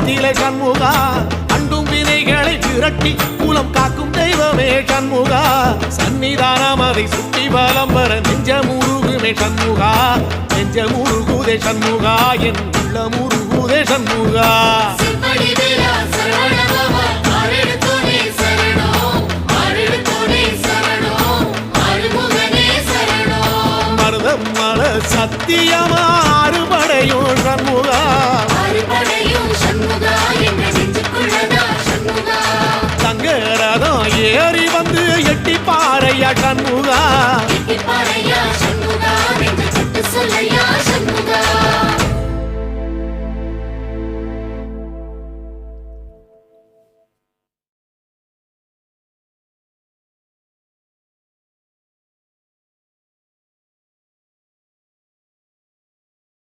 குலத்திலே சண்முகா அண்டும் வினைகளை விரட்டி குலம் காக்கும் தெய்வமே சண்முகா சன்னிதானம் அதை சுற்றி பலம் வர நெஞ்சமுருகுமே சண்முகா நெஞ்சமுருகுதே சண்முகா என் உள்ளமுருகுதே சண்முகா மருதம் மல சத்தியமா